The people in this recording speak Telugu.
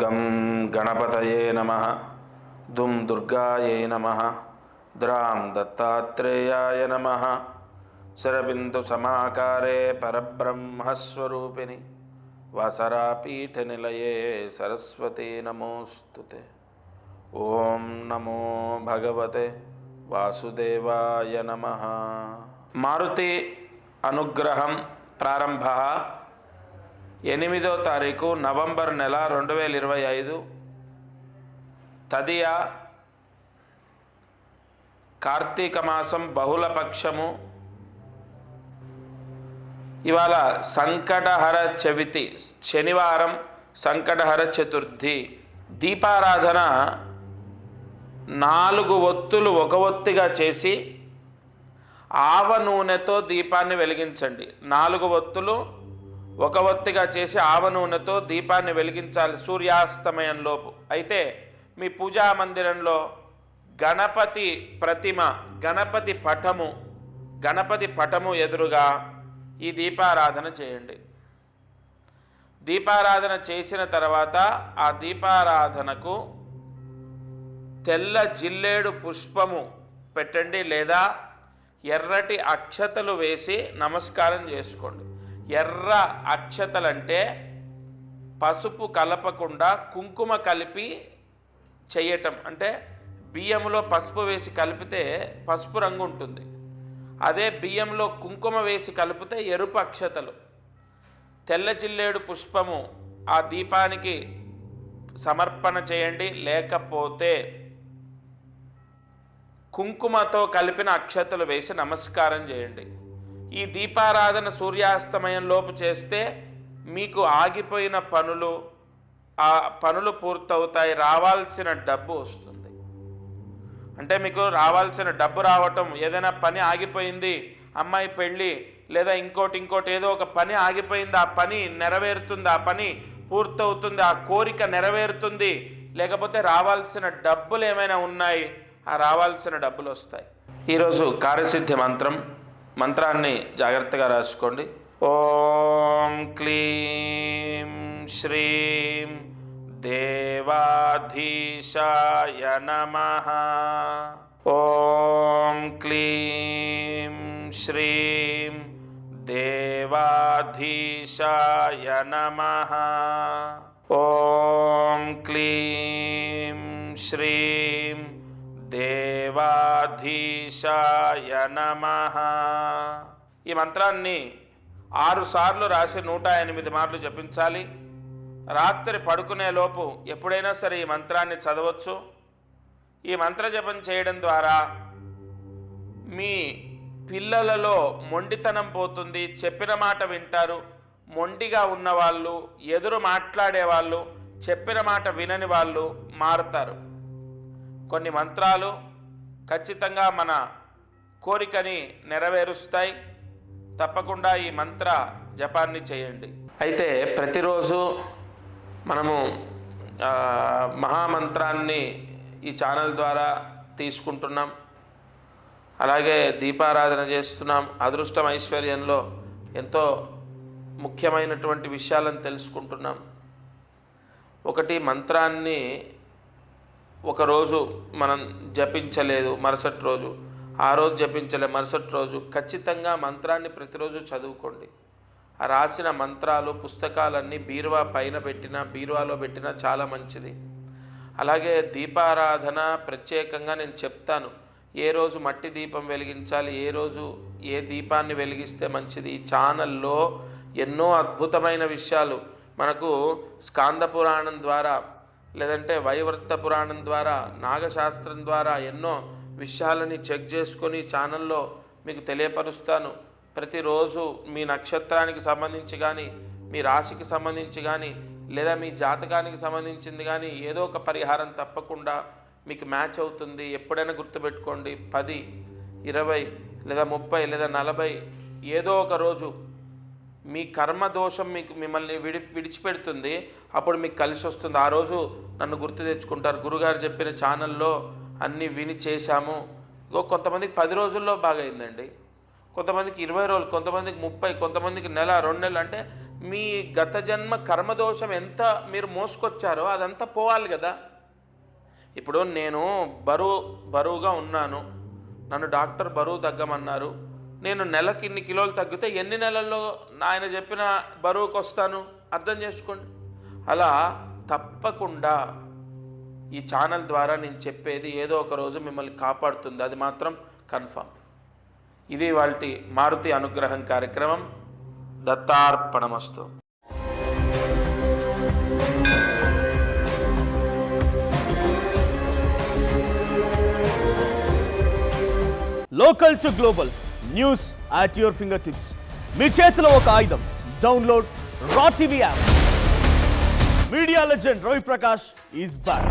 గం గణపతయే నమః దుం దుర్గాయై నమః ద్రాం దత్తాత్రేయాయ నమః శరబిందు సమాకారే పరబ్రహ్మస్వరూపిణి వాసరాపీఠనిలయే సరస్వతీ నమోస్తుతే. ఓం నమో భగవతే వాసుదేవాయ నమః. మారుతి అనుగ్రహం ప్రారంభ 8వ తారీఖు నవంబర్ నెల 2025 తదియ కార్తీక మాసం బహుళపక్షము. ఇవాళ సంకటహర చవితి, శనివారం, సంకటహర చతుర్థి. దీపారాధన 4 ఒత్తులు ఒక ఒత్తిగా చేసి ఆవ నూనెతో దీపాన్ని వెలిగించండి. 4 ఒత్తులు ఒక ఒత్తిగా చేసి ఆవ నూనెతో దీపాన్ని వెలిగించాలి సూర్యాస్తమయంలోపు. అయితే మీ పూజా మందిరంలో గణపతి ప్రతిమ, గణపతి పటము ఎదురుగా ఈ దీపారాధన చేయండి. దీపారాధన చేసిన తర్వాత ఆ దీపారాధనకు తెల్ల జిల్లేడు పుష్పము పెట్టండి, లేదా ఎర్రటి అక్షతలు వేసి నమస్కారం చేసుకోండి. ఎర్ర అక్షతలంటే పసుపు కలపకుండా కుంకుమ కలిపి చేయటం. అంటే బియ్యంలో పసుపు వేసి కలిపితే పసుపు రంగు ఉంటుంది, అదే బియ్యంలో కుంకుమ వేసి కలిపితే ఎరుపు అక్షతలు. తెల్ల జిల్లేడు పుష్పము ఆ దీపానికి సమర్పణ చేయండి, లేకపోతే కుంకుమతో కలిపిన అక్షతలు వేసి నమస్కారం చేయండి. ఈ దీపారాధన సూర్యాస్తమయంలోపు చేస్తే మీకు ఆగిపోయిన ఆ పనులు పూర్తవుతాయి, రావాల్సిన డబ్బు వస్తుంది. అంటే మీకు రావాల్సిన డబ్బు రావటం, ఏదైనా పని ఆగిపోయింది, అమ్మాయి పెళ్ళి లేదా ఇంకోటి ఏదో ఒక పని ఆగిపోయింది, ఆ పని నెరవేరుతుంది, ఆ పని పూర్తవుతుంది, ఆ కోరిక నెరవేరుతుంది. లేకపోతే రావాల్సిన డబ్బులు ఏమైనా ఉన్నాయి, ఆ రావాల్సిన డబ్బులు వస్తాయి. ఈరోజు కార్యసిద్ధి మంత్రాన్ని జాగ్రత్తగా రాసుకోండి. ఓం క్లీం శ్రీం దేవాధీశాయ నమః. ఓం క్లీం శ్రీం దేవాధీశాయ నమః. ఓం క్లీం శ్రీం దేవాధీశాయ నమః. ఈ మంత్రాన్ని 6 సార్లు రాసి 108 మార్లు జపించాలి. రాత్రి పడుకునేలోపు ఎప్పుడైనా సరే ఈ మంత్రాన్ని చదవచ్చు. ఈ మంత్ర జపం చేయడం ద్వారా మీ పిల్లలలో మొండితనం పోతుంది, చెప్పిన మాట వింటారు. మొండిగా ఉన్నవాళ్ళు, ఎదురు మాట్లాడేవాళ్ళు, చెప్పిన మాట వినని వాళ్ళు మారుతారు. కొన్ని మంత్రాలు ఖచ్చితంగా మన కోరికని నెరవేరుస్తాయి. తప్పకుండా ఈ మంత్ర జపాన్ని చేయండి. అయితే ప్రతిరోజు మనము మహామంత్రాన్ని ఈ ఛానల్ ద్వారా తీసుకుంటున్నాం, అలాగే దీపారాధన చేస్తున్నాం. అదృష్టం ఐశ్వర్యంలో ఎంతో ముఖ్యమైనటువంటి విషయాలను తెలుసుకుంటున్నాం. ఒకటి, మంత్రాన్ని ఒకరోజు మనం జపించలేదు, మరుసటి రోజు, ఆ రోజు జపించలేదు, మరుసటి రోజు ఖచ్చితంగా మంత్రాన్ని ప్రతిరోజు చదువుకోండి. ఆ రాసిన మంత్రాలు పుస్తకాలన్నీ బీరువా పైన పెట్టినా, బీరువాలో పెట్టినా చాలా మంచిది. అలాగే దీపారాధన ప్రత్యేకంగా నేను చెప్తాను, ఏ రోజు మట్టి దీపం వెలిగించాలి, ఏ రోజు ఏ దీపాన్ని వెలిగిస్తే మంచిది. ఈ ఛానల్లో ఎన్నో అద్భుతమైన విషయాలు మనకు స్కాంద పురాణం ద్వారా, లేదంటే వైవర్త పురాణం ద్వారా, నాగశాస్త్రం ద్వారా ఎన్నో విషయాలని చెక్ చేసుకొని ఛానల్లో మీకు తెలియపరుస్తాను. ప్రతిరోజు మీ నక్షత్రానికి సంబంధించి కానీ, మీ రాశికి సంబంధించి కానీ, లేదా మీ జాతకానికి సంబంధించింది కానీ ఏదో ఒక పరిహారం తప్పకుండా మీకు మ్యాచ్ అవుతుంది. ఎప్పుడైనా గుర్తుపెట్టుకోండి, 10, 20 లేదా 30 లేదా 40 ఏదో ఒక రోజు మీ కర్మదోషం మిమ్మల్ని విడిచిపెడుతుంది. అప్పుడు మీకు కలిసి వస్తుంది. ఆ రోజు నన్ను గుర్తు తెచ్చుకుంటారు, గురుగారు చెప్పిన ఛానల్లో అన్నీ విని చేశాము. కొంతమందికి 10 రోజుల్లో బాగా అయిందండి, కొంతమందికి 20 రోజులు, కొంతమందికి 30, కొంతమందికి నెల 2 నెలలు. అంటే మీ గత జన్మ కర్మదోషం ఎంత మీరు మోసుకొచ్చారో అదంతా పోవాలి కదా. ఇప్పుడు నేను బరువుగా ఉన్నాను, నన్ను డాక్టర్ బరువు తగ్గమన్నారు, నేను నెలకి ఇన్ని కిలోలు తగ్గితే ఎన్ని నెలల్లో ఆయన చెప్పిన బరువుకు వస్తాను అర్థం చేసుకోండి. అలా తప్పకుండా ఈ ఛానల్ ద్వారా నేను చెప్పేది ఏదో ఒక రోజు మిమ్మల్ని కాపాడుతుంది, అది మాత్రం కన్ఫర్మ్. ఇది వాల్టి మారుతి అనుగ్రహం కార్యక్రమం. దత్తార్పణమస్తు. Local to global news at your fingertips. మీ చేతిలో ఒక ఆయుధం. Download Raw TV app. Media legend Ravi Prakash is back.